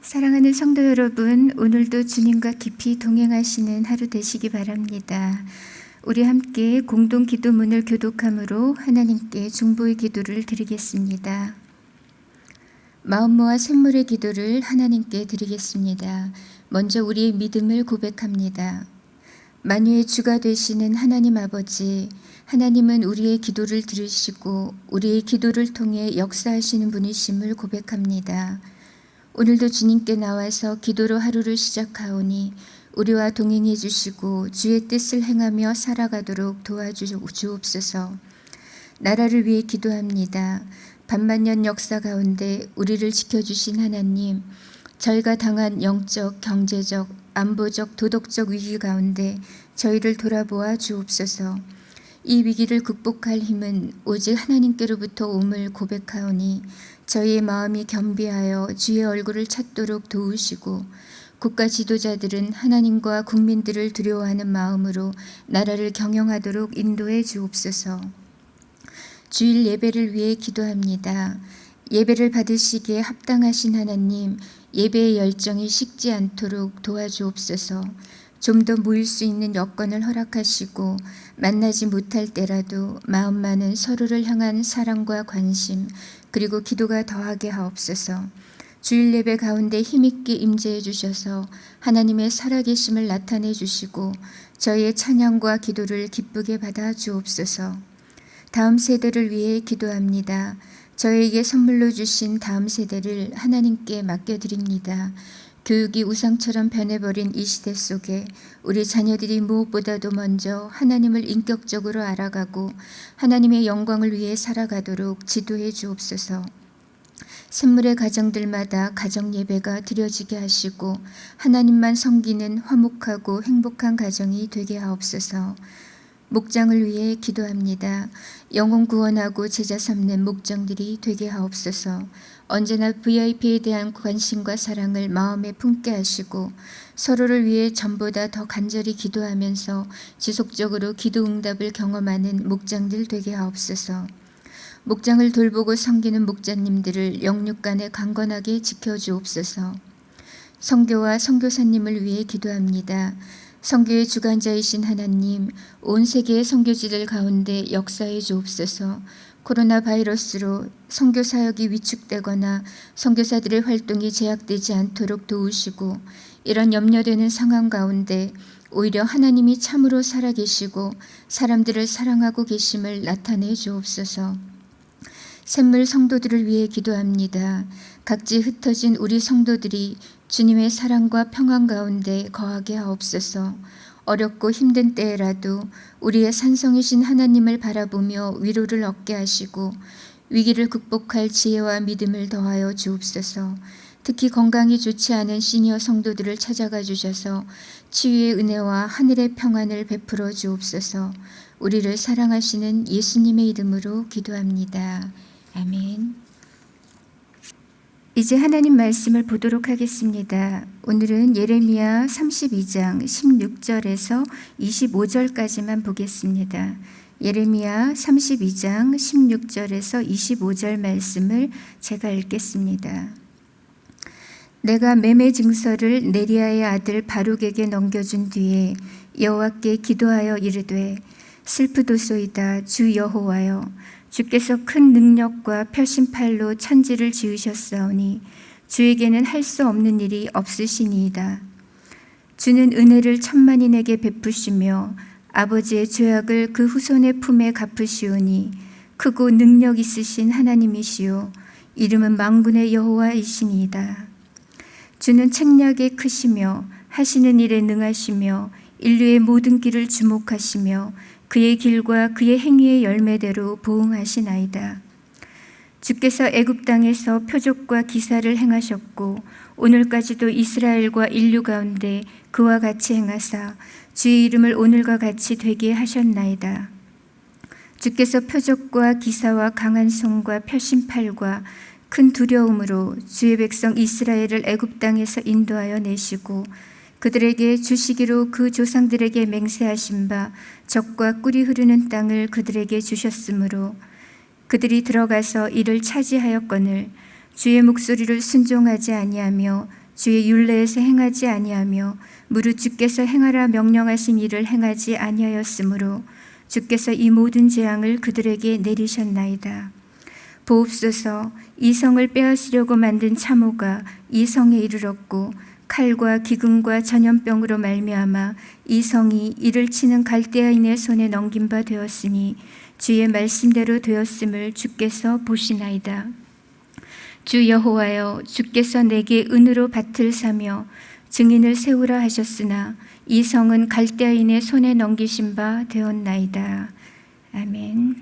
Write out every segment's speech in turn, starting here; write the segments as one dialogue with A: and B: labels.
A: 사랑하는 성도 여러분, 오늘도 주님과 깊이 동행하시는 하루 되시기 바랍니다. 우리 함께 공동 기도문을 교독함으로 하나님께 중보의 기도를 드리겠습니다. 마음 모아 샘물의 기도를 하나님께 드리겠습니다. 먼저 우리의 믿음을 고백합니다. 만유의 주가 되시는 하나님 아버지, 하나님은 우리의 기도를 들으시고 우리의 기도를 통해 역사하시는 분이심을 고백합니다. 오늘도 주님께 나와서 기도로 하루를 시작하오니 우리와 동행해 주시고 주의 뜻을 행하며 살아가도록 도와주옵소서. 나라를 위해 기도합니다. 반만년 역사 가운데 우리를 지켜주신 하나님, 저희가 당한 영적, 경제적, 안보적, 도덕적 위기 가운데 저희를 돌아보아 주옵소서. 이 위기를 극복할 힘은 오직 하나님께로부터 옴을 고백하오니 저희의 마음이 겸비하여 주의 얼굴을 찾도록 도우시고 국가 지도자들은 하나님과 국민들을 두려워하는 마음으로 나라를 경영하도록 인도해 주옵소서. 주일 예배를 위해 기도합니다. 예배를 받으시기에 합당하신 하나님, 예배의 열정이 식지 않도록 도와주옵소서. 좀 더 모일 수 있는 여건을 허락하시고 만나지 못할 때라도 마음만은 서로를 향한 사랑과 관심 그리고 기도가 더하게 하옵소서. 주일 예배 가운데 힘있게 임재해 주셔서 하나님의 살아계심을 나타내 주시고 저희의 찬양과 기도를 기쁘게 받아 주옵소서. 다음 세대를 위해 기도합니다. 저에게 선물로 주신 다음 세대를 하나님께 맡겨드립니다. 교육이 우상처럼 변해버린 이 시대 속에 우리 자녀들이 무엇보다도 먼저 하나님을 인격적으로 알아가고 하나님의 영광을 위해 살아가도록 지도해 주옵소서. 샘물의 가정들마다 가정 예배가 드려지게 하시고 하나님만 섬기는 화목하고 행복한 가정이 되게 하옵소서. 목장을 위해 기도합니다. 영혼 구원하고 제자 삼는 목장들이 되게 하옵소서. 언제나 VIP에 대한 관심과 사랑을 마음에 품게 하시고 서로를 위해 전보다 더 간절히 기도하면서 지속적으로 기도 응답을 경험하는 목장들 되게 하옵소서. 목장을 돌보고 섬기는 목자님들을 영육간에 강건하게 지켜주옵소서. 선교와 선교사님을 위해 기도합니다. 선교의 주관자이신 하나님, 온 세계의 선교지들 가운데 역사해 주옵소서. 코로나 바이러스로 선교 사역이 위축되거나 선교사들의 활동이 제약되지 않도록 도우시고 이런 염려되는 상황 가운데 오히려 하나님이 참으로 살아계시고 사람들을 사랑하고 계심을 나타내 주옵소서. 샘물 성도들을 위해 기도합니다. 각지 흩어진 우리 성도들이 주님의 사랑과 평안 가운데 거하게 하옵소서. 어렵고 힘든 때에라도 우리의 산성이신 하나님을 바라보며 위로를 얻게 하시고 위기를 극복할 지혜와 믿음을 더하여 주옵소서. 특히 건강이 좋지 않은 시니어 성도들을 찾아가 주셔서 치유의 은혜와 하늘의 평안을 베풀어 주옵소서. 우리를 사랑하시는 예수님의 이름으로 기도합니다. 아멘. 이제 하나님 말씀을 보도록 하겠습니다. 오늘은 예레미야 32장 16절에서 25절까지만 보겠습니다. 예레미야 32장 16절에서 25절 말씀을 제가 읽겠습니다. 내가 매매 증서를 네리야의 아들 바룩에게 넘겨준 뒤에 여호와께 기도하여 이르되 슬프도소이다 주 여호와여, 주께서 큰 능력과 펴신팔로 천지를 지으셨사오니 주에게는 할 수 없는 일이 없으시니이다. 주는 은혜를 천만인에게 베푸시며 아버지의 죄악을 그 후손의 품에 갚으시오니 크고 능력 있으신 하나님이시오 이름은 만군의 여호와이시니이다. 주는 책략에 크시며 하시는 일에 능하시며 인류의 모든 길을 주목하시며 그의 길과 그의 행위의 열매대로 보응하시나이다. 주께서 애굽 땅에서 표적과 기사를 행하셨고 오늘까지도 이스라엘과 인류 가운데 그와 같이 행하사 주의 이름을 오늘과 같이 되게 하셨나이다. 주께서 표적과 기사와 강한 손과 펴신팔과 큰 두려움으로 주의 백성 이스라엘을 애굽 땅에서 인도하여 내시고 그들에게 주시기로 그 조상들에게 맹세하신 바 젖과 꿀이 흐르는 땅을 그들에게 주셨으므로 그들이 들어가서 이를 차지하였거늘 주의 목소리를 순종하지 아니하며 주의 율례에서 행하지 아니하며 무릇 주께서 행하라 명령하신 일을 행하지 아니하였으므로 주께서 이 모든 재앙을 그들에게 내리셨나이다. 보옵소서. 이 성을 빼앗으려고 만든 참호가 이 성에 이르렀고 칼과 기근과 전염병으로 말미암아 이 성이 이를 치는 갈대아인의 손에 넘긴 바 되었으니 주의 말씀대로 되었음을 주께서 보시나이다. 주 여호와여, 주께서 내게 은으로 밭을 사며 증인을 세우라 하셨으나 이 성은 갈대아인의 손에 넘기신 바 되었나이다. 아멘.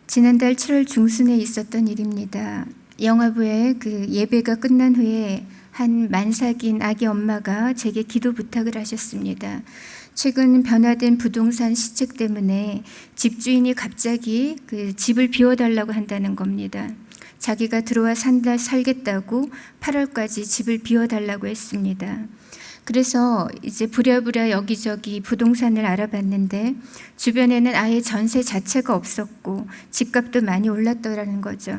A: 지난달 7월 중순에 있었던 일입니다. 영화부에 그 예배가 끝난 후에 한 만삭인 아기 엄마가 제게 기도 부탁을 하셨습니다. 최근 변화된 부동산 시책 때문에 집주인이 갑자기 그 집을 비워달라고 한다는 겁니다. 자기가 들어와 살겠다고 8월까지 집을 비워달라고 했습니다. 그래서 이제 부랴부랴 여기저기 부동산을 알아봤는데 주변에는 아예 전세 자체가 없었고 집값도 많이 올랐더라는 거죠.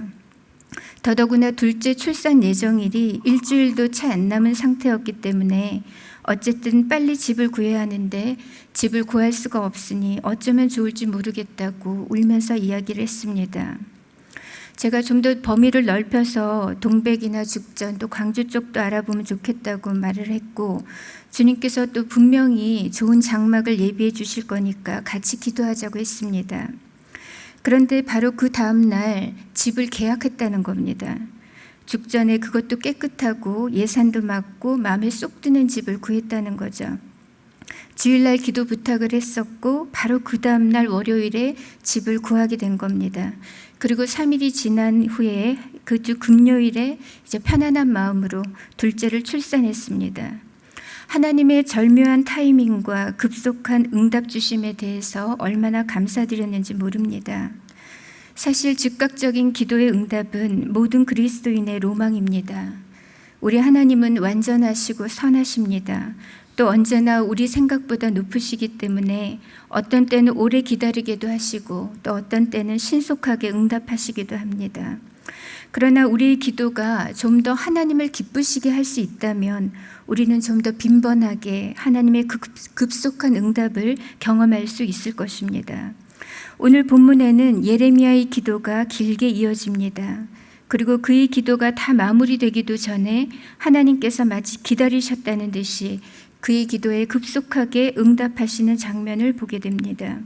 A: 더더구나 둘째 출산 예정일이 일주일도 채 안 남은 상태였기 때문에 어쨌든 빨리 집을 구해야 하는데 집을 구할 수가 없으니 어쩌면 좋을지 모르겠다고 울면서 이야기를 했습니다. 제가 좀 더 범위를 넓혀서 동백이나 죽전 또 광주 쪽도 알아보면 좋겠다고 말을 했고 주님께서 또 분명히 좋은 장막을 예비해 주실 거니까 같이 기도하자고 했습니다. 그런데 바로 그 다음 날 집을 계약했다는 겁니다. 죽전에 그것도 깨끗하고 예산도 맞고 마음에 쏙 드는 집을 구했다는 거죠. 주일날 기도 부탁을 했었고 바로 그 다음 날 월요일에 집을 구하게 된 겁니다. 그리고 3일이 지난 후에 그 주 금요일에 이제 편안한 마음으로 둘째를 출산했습니다. 하나님의 절묘한 타이밍과 급속한 응답 주심에 대해서 얼마나 감사드렸는지 모릅니다. 사실 즉각적인 기도의 응답은 모든 그리스도인의 로망입니다. 우리 하나님은 완전하시고 선하십니다. 또 언제나 우리 생각보다 높으시기 때문에 어떤 때는 오래 기다리게도 하시고 또 어떤 때는 신속하게 응답하시기도 합니다. 그러나 우리의 기도가 좀 더 하나님을 기쁘시게 할 수 있다면 우리는 좀 더 빈번하게 하나님의 급속한 응답을 경험할 수 있을 것입니다. 오늘 본문에는 예레미야의 기도가 길게 이어집니다. 그리고 그의 기도가 다 마무리되기도 전에 하나님께서 마치 기다리셨다는 듯이 그의 기도에 급속하게 응답하시는 장면을 보게 됩니다.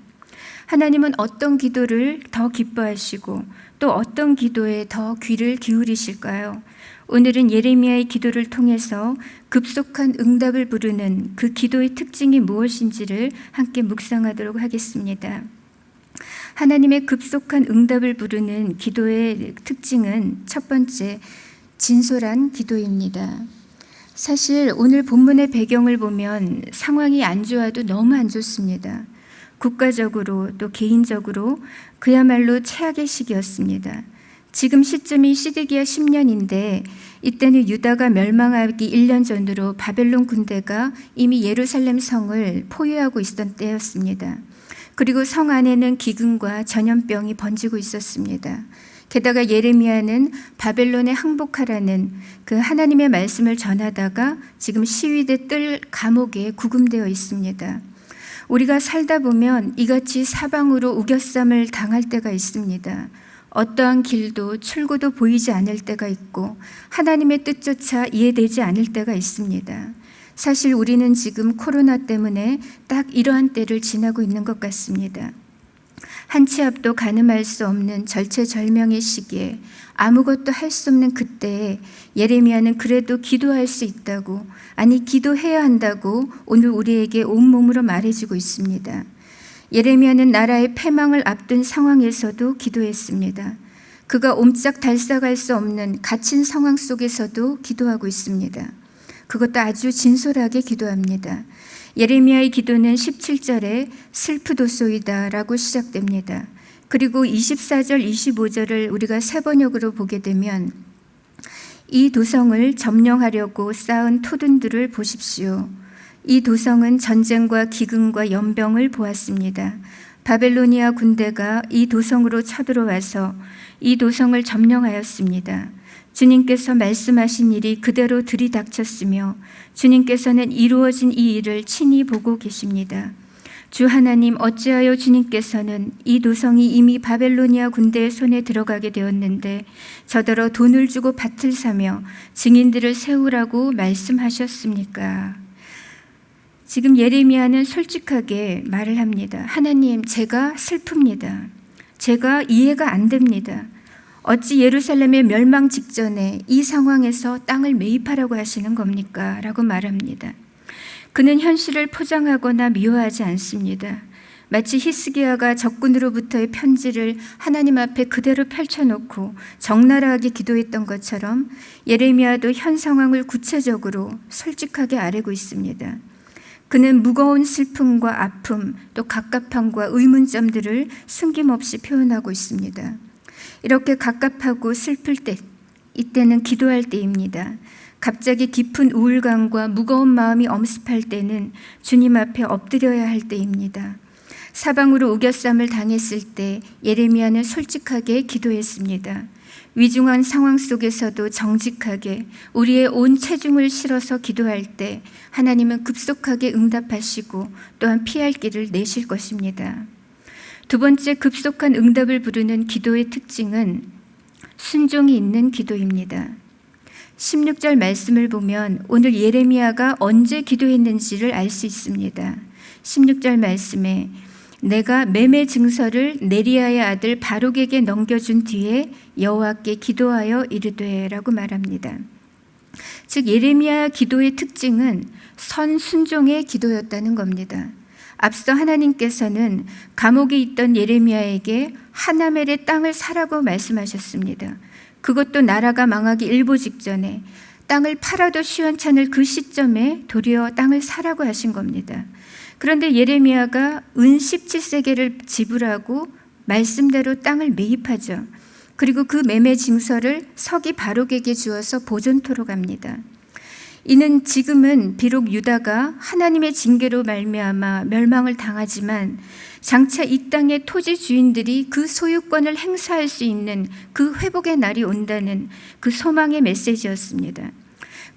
A: 하나님은 어떤 기도를 더 기뻐하시고 또 어떤 기도에 더 귀를 기울이실까요? 오늘은 예레미야의 기도를 통해서 급속한 응답을 부르는 그 기도의 특징이 무엇인지를 함께 묵상하도록 하겠습니다. 하나님의 급속한 응답을 부르는 기도의 특징은 첫 번째, 진솔한 기도입니다. 사실 오늘 본문의 배경을 보면 상황이 안 좋아도 너무 안 좋습니다. 국가적으로 또 개인적으로 그야말로 최악의 시기였습니다. 지금 시점이 시드기야 10년인데 이때는 유다가 멸망하기 1년 전으로 바벨론 군대가 이미 예루살렘 성을 포위하고 있었던 때였습니다. 그리고 성 안에는 기근과 전염병이 번지고 있었습니다. 게다가 예레미야는 바벨론에 항복하라는 그 하나님의 말씀을 전하다가 지금 시위대 뜰 감옥에 구금되어 있습니다. 우리가 살다 보면 이같이 사방으로 우겨쌈을 당할 때가 있습니다. 어떠한 길도 출구도 보이지 않을 때가 있고 하나님의 뜻조차 이해되지 않을 때가 있습니다. 사실 우리는 지금 코로나 때문에 딱 이러한 때를 지나고 있는 것 같습니다. 한 치 앞도 가늠할 수 없는 절체절명의 시기에 아무것도 할 수 없는 그때에 예레미야는 그래도 기도할 수 있다고, 아니 기도해야 한다고 오늘 우리에게 온몸으로 말해주고 있습니다. 예레미야는 나라의 패망을 앞둔 상황에서도 기도했습니다. 그가 옴짝달싹할 수 없는 갇힌 상황 속에서도 기도하고 있습니다. 그것도 아주 진솔하게 기도합니다. 예레미야의 기도는 17절에 슬프도소이다 라고 시작됩니다. 그리고 24절, 25절을 우리가 세 번역으로 보게 되면 이 도성을 점령하려고 쌓은 토둔들을 보십시오. 이 도성은 전쟁과 기근과 연병을 보았습니다. 바벨로니아 군대가 이 도성으로 쳐들어와서 이 도성을 점령하였습니다. 주님께서 말씀하신 일이 그대로 들이닥쳤으며 주님께서는 이루어진 이 일을 친히 보고 계십니다. 주 하나님, 어찌하여 주님께서는 이 도성이 이미 바벨로니아 군대의 손에 들어가게 되었는데 저더러 돈을 주고 밭을 사며 증인들을 세우라고 말씀하셨습니까? 지금 예레미야는 솔직하게 말을 합니다. 하나님, 제가 슬픕니다. 제가 이해가 안 됩니다. 어찌 예루살렘의 멸망 직전에 이 상황에서 땅을 매입하라고 하시는 겁니까? 라고 말합니다. 그는 현실을 포장하거나 미워하지 않습니다. 마치 히스기야가 적군으로부터의 편지를 하나님 앞에 그대로 펼쳐놓고 적나라하게 기도했던 것처럼 예레미야도 현 상황을 구체적으로 솔직하게 아뢰고 있습니다. 그는 무거운 슬픔과 아픔, 또 갑갑함과 의문점들을 숨김없이 표현하고 있습니다. 이렇게 갑갑하고 슬플 때, 이때는 기도할 때입니다. 갑자기 깊은 우울감과 무거운 마음이 엄습할 때는 주님 앞에 엎드려야 할 때입니다. 사방으로 우겨쌈을 당했을 때 예레미야는 솔직하게 기도했습니다. 위중한 상황 속에서도 정직하게 우리의 온 체중을 실어서 기도할 때 하나님은 급속하게 응답하시고 또한 피할 길을 내실 것입니다. 두 번째, 급속한 응답을 부르는 기도의 특징은 순종이 있는 기도입니다. 16절 말씀을 보면 오늘 예레미야가 언제 기도했는지를 알 수 있습니다. 16절 말씀에 내가 매매 증서를 네리야의 아들 바룩에게 넘겨준 뒤에 여호와께 기도하여 이르되 라고 말합니다. 즉 예레미야 기도의 특징은 선순종의 기도였다는 겁니다. 앞서 하나님께서는 감옥에 있던 예레미야에게 하나멜의 땅을 사라고 말씀하셨습니다. 그것도 나라가 망하기 일보 직전에 땅을 팔아도 시원찮을 그 시점에 도리어 땅을 사라고 하신 겁니다. 그런데 예레미야가 은 17세겔을 지불하고 말씀대로 땅을 매입하죠. 그리고 그 매매 증서를 서기 바룩에게 주어서 보존토록 합니다. 이는 지금은 비록 유다가 하나님의 징계로 말미암아 멸망을 당하지만 장차 이 땅의 토지 주인들이 그 소유권을 행사할 수 있는 그 회복의 날이 온다는 그 소망의 메시지였습니다.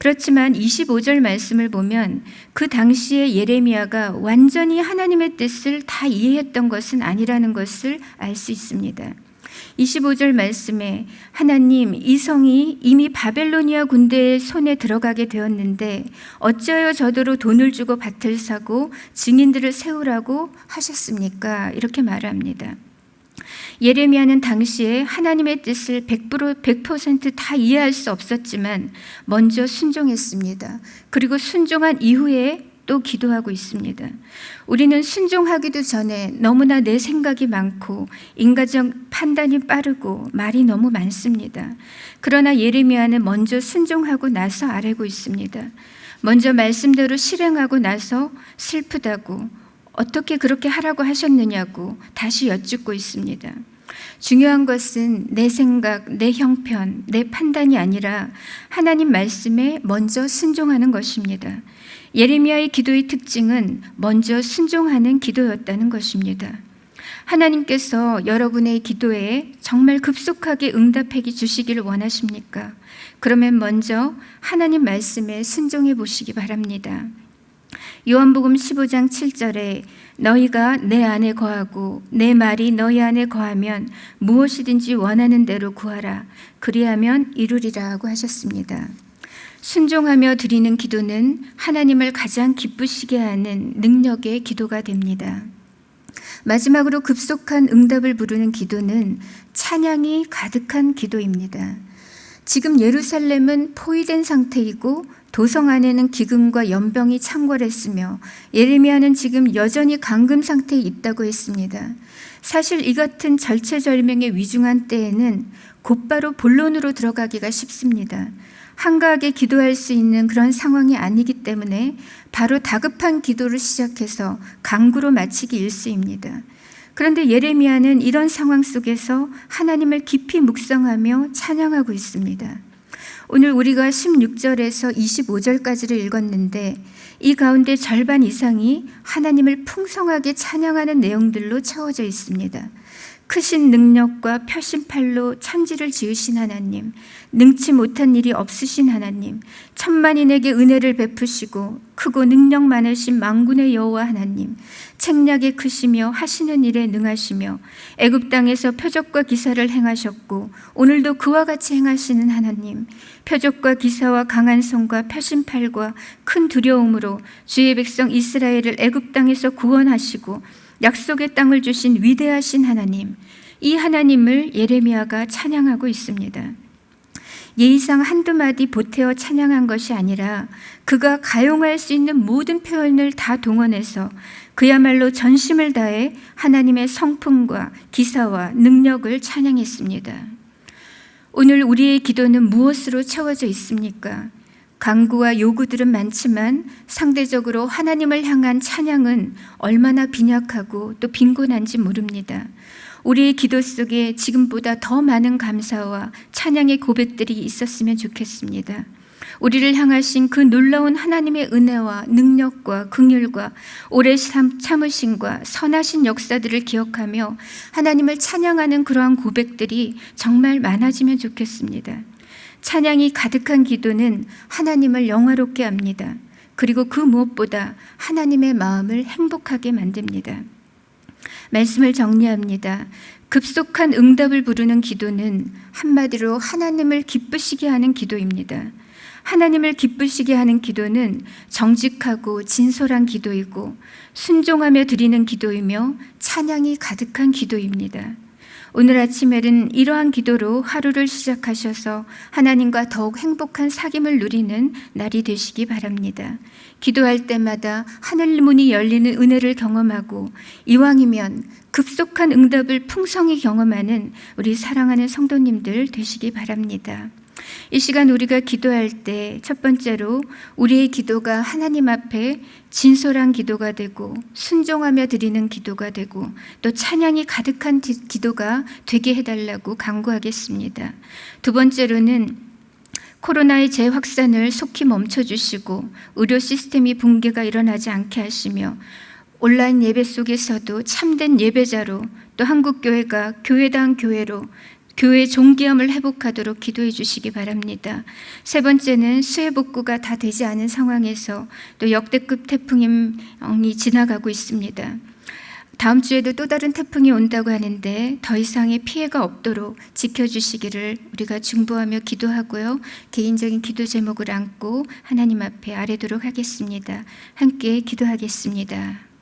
A: 그렇지만 25절 말씀을 보면 그 당시에 예레미야가 완전히 하나님의 뜻을 다 이해했던 것은 아니라는 것을 알 수 있습니다. 25절 말씀에 하나님, 이 성이 이미 바벨로니아 군대의 손에 들어가게 되었는데 어찌하여 저더러 돈을 주고 밭을 사고 증인들을 세우라고 하셨습니까? 이렇게 말합니다. 예레미야는 당시에 하나님의 뜻을 100% 이해할 수 없었지만 먼저 순종했습니다. 그리고 순종한 이후에 또 기도하고 있습니다. 우리는 순종하기도 전에 너무나 내 생각이 많고 인간적 판단이 빠르고 말이 너무 많습니다. 그러나 예레미야는 먼저 순종하고 나서 아뢰고 있습니다. 먼저 말씀대로 실행하고 나서 슬프다고, 어떻게 그렇게 하라고 하셨느냐고 다시 여쭙고 있습니다. 중요한 것은 내 생각, 내 형편, 내 판단이 아니라 하나님 말씀에 먼저 순종하는 것입니다. 예레미야의 기도의 특징은 먼저 순종하는 기도였다는 것입니다. 하나님께서 여러분의 기도에 정말 급속하게 응답해 주시기를 원하십니까? 그러면 먼저 하나님 말씀에 순종해 보시기 바랍니다. 요한복음 15장 7절에 너희가 내 안에 거하고 내 말이 너희 안에 거하면 무엇이든지 원하는 대로 구하라. 그리하면 이루리라고 하셨습니다. 순종하며 드리는 기도는 하나님을 가장 기쁘시게 하는 능력의 기도가 됩니다. 마지막으로 급속한 응답을 부르는 기도는 찬양이 가득한 기도입니다. 지금 예루살렘은 포위된 상태이고 도성 안에는 기근과 연병이 창궐했으며 예레미야는 지금 여전히 감금 상태에 있다고 했습니다. 사실 이 같은 절체절명의 위중한 때에는 곧바로 본론으로 들어가기가 쉽습니다. 한가하게 기도할 수 있는 그런 상황이 아니기 때문에 바로 다급한 기도를 시작해서 강구로 마치기 일쑤입니다. 그런데 예레미야는 이런 상황 속에서 하나님을 깊이 묵상하며 찬양하고 있습니다. 오늘 우리가 16절에서 25절까지를 읽었는데 이 가운데 절반 이상이 하나님을 풍성하게 찬양하는 내용들로 채워져 있습니다. 크신 능력과 펴신팔로 천지를 지으신 하나님, 능치 못한 일이 없으신 하나님, 천만인에게 은혜를 베푸시고 크고 능력 많으신 만군의 여호와 하나님, 책략에 크시며 하시는 일에 능하시며 애굽 땅에서 표적과 기사를 행하셨고 오늘도 그와 같이 행하시는 하나님, 표적과 기사와 강한 손과 펴신팔과 큰 두려움으로 주의 백성 이스라엘을 애굽 땅에서 구원하시고 약속의 땅을 주신 위대하신 하나님, 이 하나님을 예레미야가 찬양하고 있습니다. 예의상 한두 마디 보태어 찬양한 것이 아니라 그가 가용할 수 있는 모든 표현을 다 동원해서 그야말로 전심을 다해 하나님의 성품과 기사와 능력을 찬양했습니다. 오늘 우리의 기도는 무엇으로 채워져 있습니까? 간구와 요구들은 많지만 상대적으로 하나님을 향한 찬양은 얼마나 빈약하고 또 빈곤한지 모릅니다. 우리의 기도 속에 지금보다 더 많은 감사와 찬양의 고백들이 있었으면 좋겠습니다. 우리를 향하신 그 놀라운 하나님의 은혜와 능력과 긍휼과 오래 참으심과 선하신 역사들을 기억하며 하나님을 찬양하는 그러한 고백들이 정말 많아지면 좋겠습니다. 찬양이 가득한 기도는 하나님을 영화롭게 합니다. 그리고 그 무엇보다 하나님의 마음을 행복하게 만듭니다. 말씀을 정리합니다. 급속한 응답을 부르는 기도는 한마디로 하나님을 기쁘시게 하는 기도입니다. 하나님을 기쁘시게 하는 기도는 정직하고 진솔한 기도이고 순종하며 드리는 기도이며 찬양이 가득한 기도입니다. 오늘 아침에는 이러한 기도로 하루를 시작하셔서 하나님과 더욱 행복한 사귐을 누리는 날이 되시기 바랍니다. 기도할 때마다 하늘 문이 열리는 은혜를 경험하고 이왕이면 급속한 응답을 풍성히 경험하는 우리 사랑하는 성도님들 되시기 바랍니다. 이 시간 우리가 기도할 때 첫 번째로 우리의 기도가 하나님 앞에 진솔한 기도가 되고 순종하며 드리는 기도가 되고 또 찬양이 가득한 기도가 되게 해달라고 간구하겠습니다. 두 번째로는 코로나의 재확산을 속히 멈춰주시고 의료 시스템이 붕괴가 일어나지 않게 하시며 온라인 예배 속에서도 참된 예배자로 또 한국교회가 교회당 교회로 교회의 존귀함을 회복하도록 기도해 주시기 바랍니다. 세 번째는 수해 복구가 다 되지 않은 상황에서 또 역대급 태풍이 지나가고 있습니다. 다음 주에도 또 다른 태풍이 온다고 하는데 더 이상의 피해가 없도록 지켜주시기를 우리가 중보하며 기도하고요. 개인적인 기도 제목을 안고 하나님 앞에 아뢰도록 하겠습니다. 함께 기도하겠습니다.